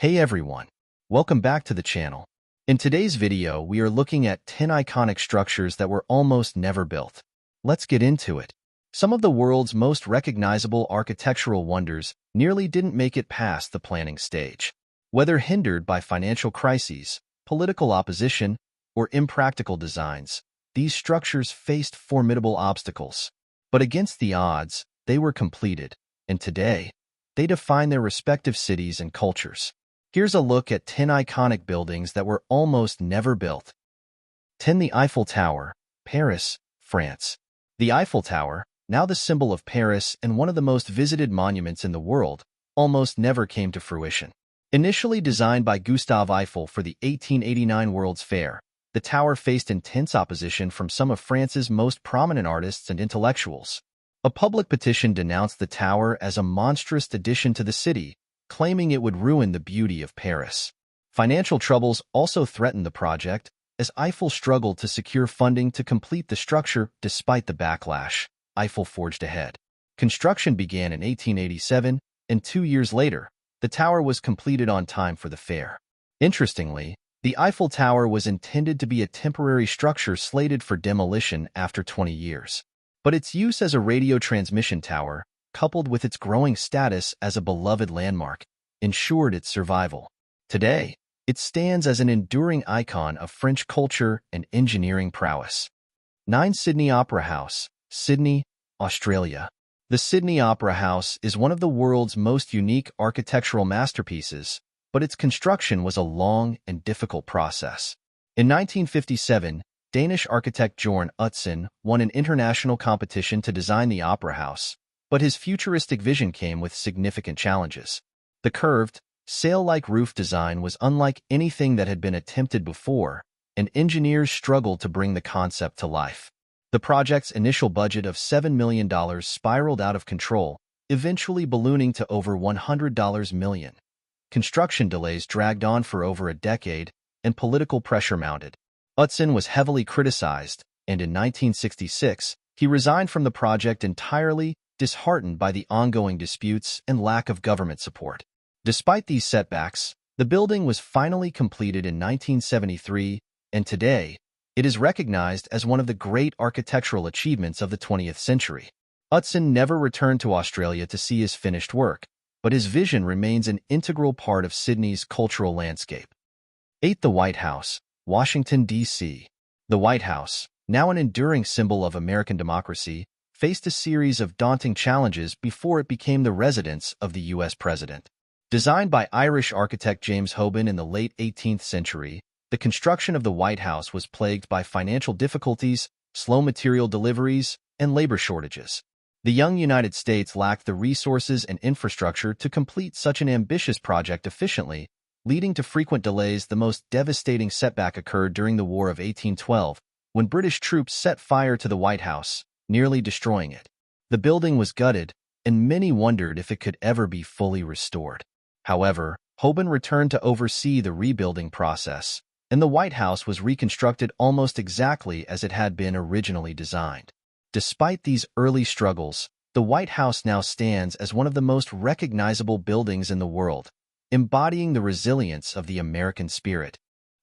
Hey everyone, welcome back to the channel. In today's video, we are looking at 10 iconic structures that were almost never built. Let's get into it. Some of the world's most recognizable architectural wonders nearly didn't make it past the planning stage. Whether hindered by financial crises, political opposition, or impractical designs, these structures faced formidable obstacles. But against the odds, they were completed, and today, they define their respective cities and cultures. Here's a look at 10 iconic buildings that were almost never built. 10. The Eiffel Tower, Paris, France. The Eiffel Tower, now the symbol of Paris and one of the most visited monuments in the world, almost never came to fruition. Initially designed by Gustave Eiffel for the 1889 World's Fair, the tower faced intense opposition from some of France's most prominent artists and intellectuals. A public petition denounced the tower as a monstrous addition to the city, claiming it would ruin the beauty of Paris. Financial troubles also threatened the project, as Eiffel struggled to secure funding to complete the structure. Despite the backlash, Eiffel forged ahead. Construction began in 1887, and 2 years later, the tower was completed on time for the fair. Interestingly, the Eiffel Tower was intended to be a temporary structure slated for demolition after 20 years. But its use as a radio transmission tower, coupled with its growing status as a beloved landmark, ensured its survival. Today, it stands as an enduring icon of French culture and engineering prowess. 9. Sydney Opera House, Sydney, Australia. The Sydney Opera House is one of the world's most unique architectural masterpieces, but its construction was a long and difficult process. In 1957, Danish architect Jørn Utzon won an international competition to design the Opera House, but his futuristic vision came with significant challenges. The curved, sail-like roof design was unlike anything that had been attempted before, and engineers struggled to bring the concept to life. The project's initial budget of $7 million spiraled out of control, eventually ballooning to over $100 million. Construction delays dragged on for over a decade, and political pressure mounted. Utzon was heavily criticized, and in 1966, he resigned from the project entirely, disheartened by the ongoing disputes and lack of government support. Despite these setbacks, the building was finally completed in 1973, and today, it is recognized as one of the great architectural achievements of the 20th century. Utzon never returned to Australia to see his finished work, but his vision remains an integral part of Sydney's cultural landscape. 8. The White House, Washington, D.C. The White House, now an enduring symbol of American democracy, faced a series of daunting challenges before it became the residence of the U.S. president. Designed by Irish architect James Hoban in the late 18th century, the construction of the White House was plagued by financial difficulties, slow material deliveries, and labor shortages. The young United States lacked the resources and infrastructure to complete such an ambitious project efficiently, leading to frequent delays. The most devastating setback occurred during the War of 1812, when British troops set fire to the White House, nearly destroying it. The building was gutted, and many wondered if it could ever be fully restored. However, Hoban returned to oversee the rebuilding process, and the White House was reconstructed almost exactly as it had been originally designed. Despite these early struggles, the White House now stands as one of the most recognizable buildings in the world, embodying the resilience of the American spirit.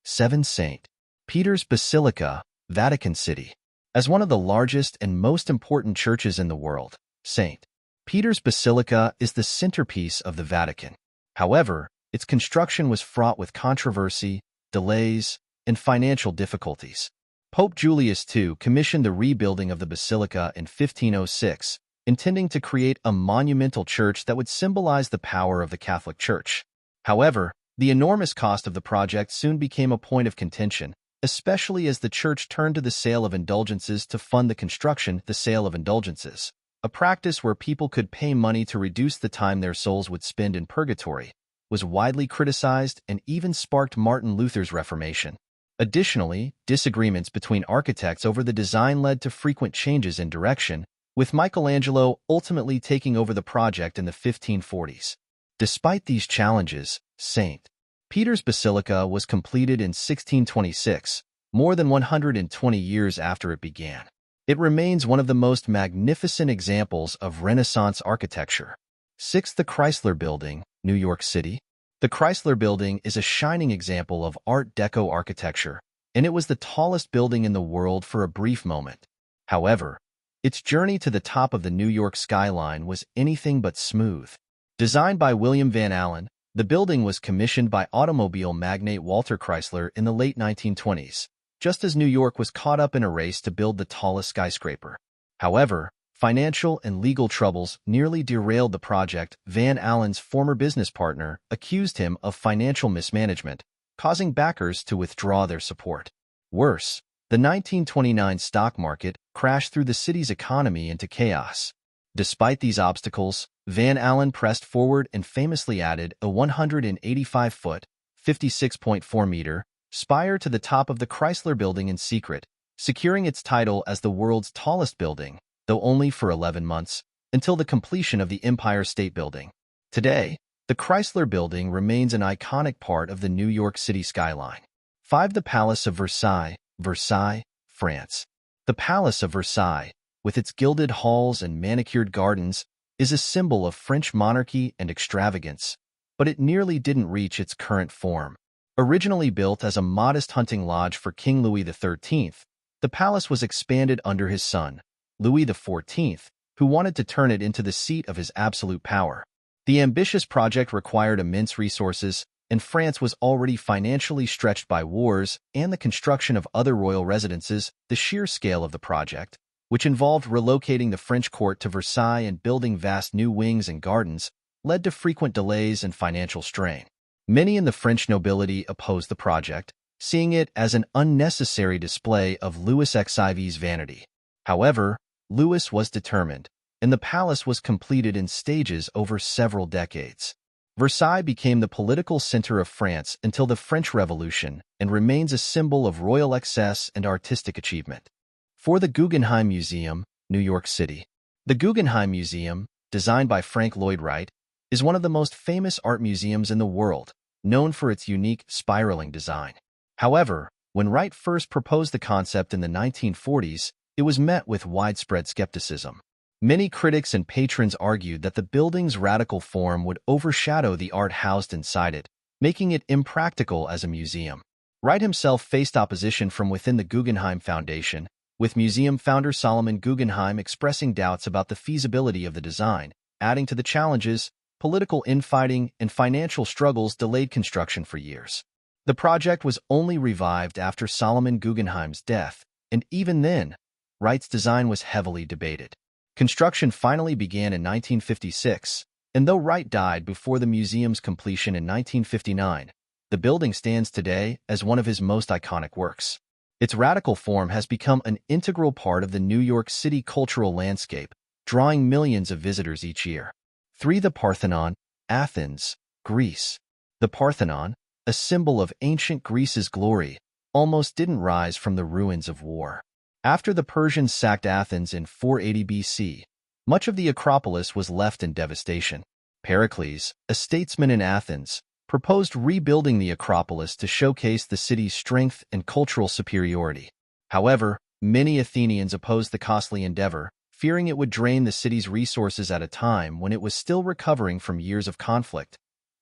7. St. Peter's Basilica, Vatican City. As one of the largest and most important churches in the world, St. Peter's Basilica is the centerpiece of the Vatican. However, its construction was fraught with controversy, delays, and financial difficulties. Pope Julius II commissioned the rebuilding of the basilica in 1506, intending to create a monumental church that would symbolize the power of the Catholic Church. However, the enormous cost of the project soon became a point of contention, especially as the church turned to the sale of indulgences to fund the construction. The sale of indulgences, a practice where people could pay money to reduce the time their souls would spend in purgatory, was widely criticized and even sparked Martin Luther's Reformation. Additionally, disagreements between architects over the design led to frequent changes in direction, with Michelangelo ultimately taking over the project in the 1540s. Despite these challenges, St. Peter's Basilica was completed in 1626, more than 120 years after it began. It remains one of the most magnificent examples of Renaissance architecture. 6. The Chrysler Building, New York City. The Chrysler Building is a shining example of Art Deco architecture, and it was the tallest building in the world for a brief moment. However, its journey to the top of the New York skyline was anything but smooth. Designed by William Van Allen, the building was commissioned by automobile magnate Walter Chrysler in the late 1920s, just as New York was caught up in a race to build the tallest skyscraper. However, financial and legal troubles nearly derailed the project. Van Allen's former business partner accused him of financial mismanagement, causing backers to withdraw their support. Worse, the 1929 stock market crashed through the city's economy into chaos. Despite these obstacles, Van Allen pressed forward and famously added a 185-foot, 56.4-meter spire to the top of the Chrysler Building in secret, securing its title as the world's tallest building, though only for 11 months, until the completion of the Empire State Building. Today, the Chrysler Building remains an iconic part of the New York City skyline. 5. The Palace of Versailles, Versailles, France. The Palace of Versailles, with its gilded halls and manicured gardens, is a symbol of French monarchy and extravagance, but it nearly didn't reach its current form. Originally built as a modest hunting lodge for King Louis XIII, the palace was expanded under his son, Louis XIV, who wanted to turn it into the seat of his absolute power. The ambitious project required immense resources, and France was already financially stretched by wars and the construction of other royal residences. The sheer scale of the project, which involved relocating the French court to Versailles and building vast new wings and gardens, led to frequent delays and financial strain. Many in the French nobility opposed the project, seeing it as an unnecessary display of Louis XIV's vanity. However, Louis was determined, and the palace was completed in stages over several decades. Versailles became the political center of France until the French Revolution and remains a symbol of royal excess and artistic achievement. For the Guggenheim Museum, New York City. The Guggenheim Museum, designed by Frank Lloyd Wright, is one of the most famous art museums in the world, known for its unique, spiraling design. However, when Wright first proposed the concept in the 1940s, it was met with widespread skepticism. Many critics and patrons argued that the building's radical form would overshadow the art housed inside it, making it impractical as a museum. Wright himself faced opposition from within the Guggenheim Foundation, with museum founder Solomon Guggenheim expressing doubts about the feasibility of the design. Adding to the challenges, political infighting and financial struggles delayed construction for years. The project was only revived after Solomon Guggenheim's death, and even then, Wright's design was heavily debated. Construction finally began in 1956, and though Wright died before the museum's completion in 1959, the building stands today as one of his most iconic works. Its radical form has become an integral part of the New York City cultural landscape, drawing millions of visitors each year. 3. The Parthenon, Athens, Greece. The Parthenon, a symbol of ancient Greece's glory, almost didn't rise from the ruins of war. After the Persians sacked Athens in 480 BC, much of the Acropolis was left in devastation. Pericles, a statesman in Athens, proposed rebuilding the Acropolis to showcase the city's strength and cultural superiority. However, many Athenians opposed the costly endeavor, fearing it would drain the city's resources at a time when it was still recovering from years of conflict.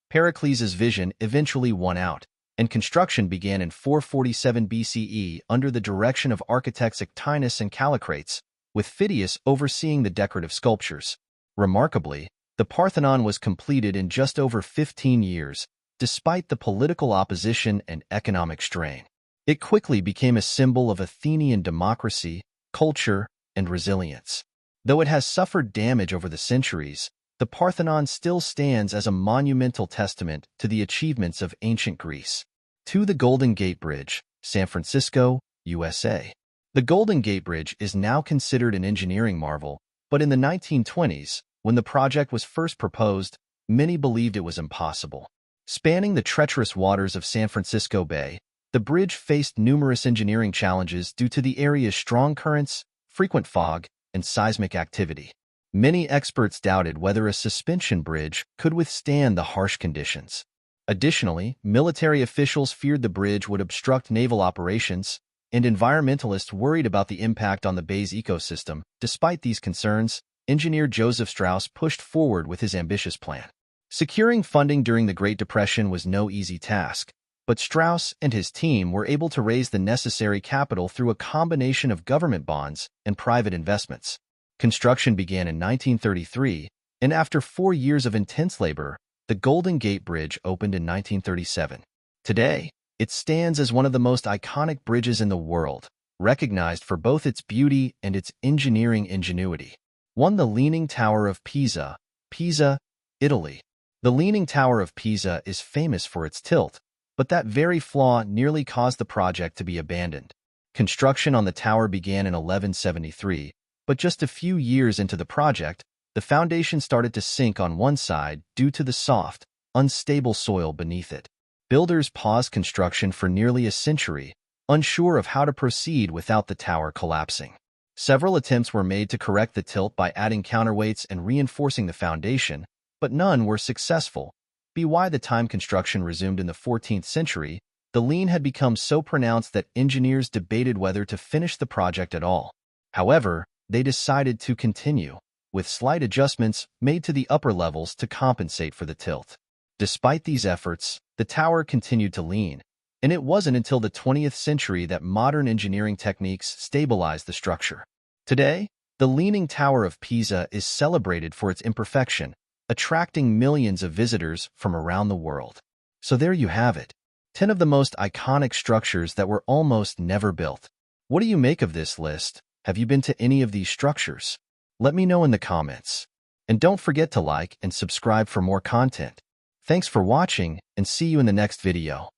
Pericles' vision eventually won out, and construction began in 447 BCE under the direction of architects Echinus and Callicrates, with Phidias overseeing the decorative sculptures. Remarkably, the Parthenon was completed in just over 15 years, despite the political opposition and economic strain. It quickly became a symbol of Athenian democracy, culture, and resilience. Though it has suffered damage over the centuries, the Parthenon still stands as a monumental testament to the achievements of ancient Greece. 2. The Golden Gate Bridge, San Francisco, USA. The Golden Gate Bridge is now considered an engineering marvel, but in the 1920s, when the project was first proposed, many believed it was impossible. Spanning the treacherous waters of San Francisco Bay, the bridge faced numerous engineering challenges due to the area's strong currents, frequent fog, and seismic activity. Many experts doubted whether a suspension bridge could withstand the harsh conditions. Additionally, military officials feared the bridge would obstruct naval operations, and environmentalists worried about the impact on the bay's ecosystem. Despite these concerns, engineer Joseph Strauss pushed forward with his ambitious plan. Securing funding during the Great Depression was no easy task, but Strauss and his team were able to raise the necessary capital through a combination of government bonds and private investments. Construction began in 1933, and after 4 years of intense labor, the Golden Gate Bridge opened in 1937. Today, it stands as one of the most iconic bridges in the world, recognized for both its beauty and its engineering ingenuity. 1. The Leaning Tower of Pisa, Pisa, Italy. The Leaning Tower of Pisa is famous for its tilt, but that very flaw nearly caused the project to be abandoned. Construction on the tower began in 1173, but just a few years into the project, the foundation started to sink on one side due to the soft, unstable soil beneath it. Builders paused construction for nearly a century, unsure of how to proceed without the tower collapsing. Several attempts were made to correct the tilt by adding counterweights and reinforcing the foundation, but none were successful. By the time construction resumed in the 14th century, the lean had become so pronounced that engineers debated whether to finish the project at all. However, they decided to continue, with slight adjustments made to the upper levels to compensate for the tilt. Despite these efforts, the tower continued to lean, and it wasn't until the 20th century that modern engineering techniques stabilized the structure. Today, the Leaning Tower of Pisa is celebrated for its imperfection, attracting millions of visitors from around the world. So there you have it, 10 of the most iconic structures that were almost never built. What do you make of this list? Have you been to any of these structures? Let me know in the comments. And don't forget to like and subscribe for more content. Thanks for watching, and see you in the next video.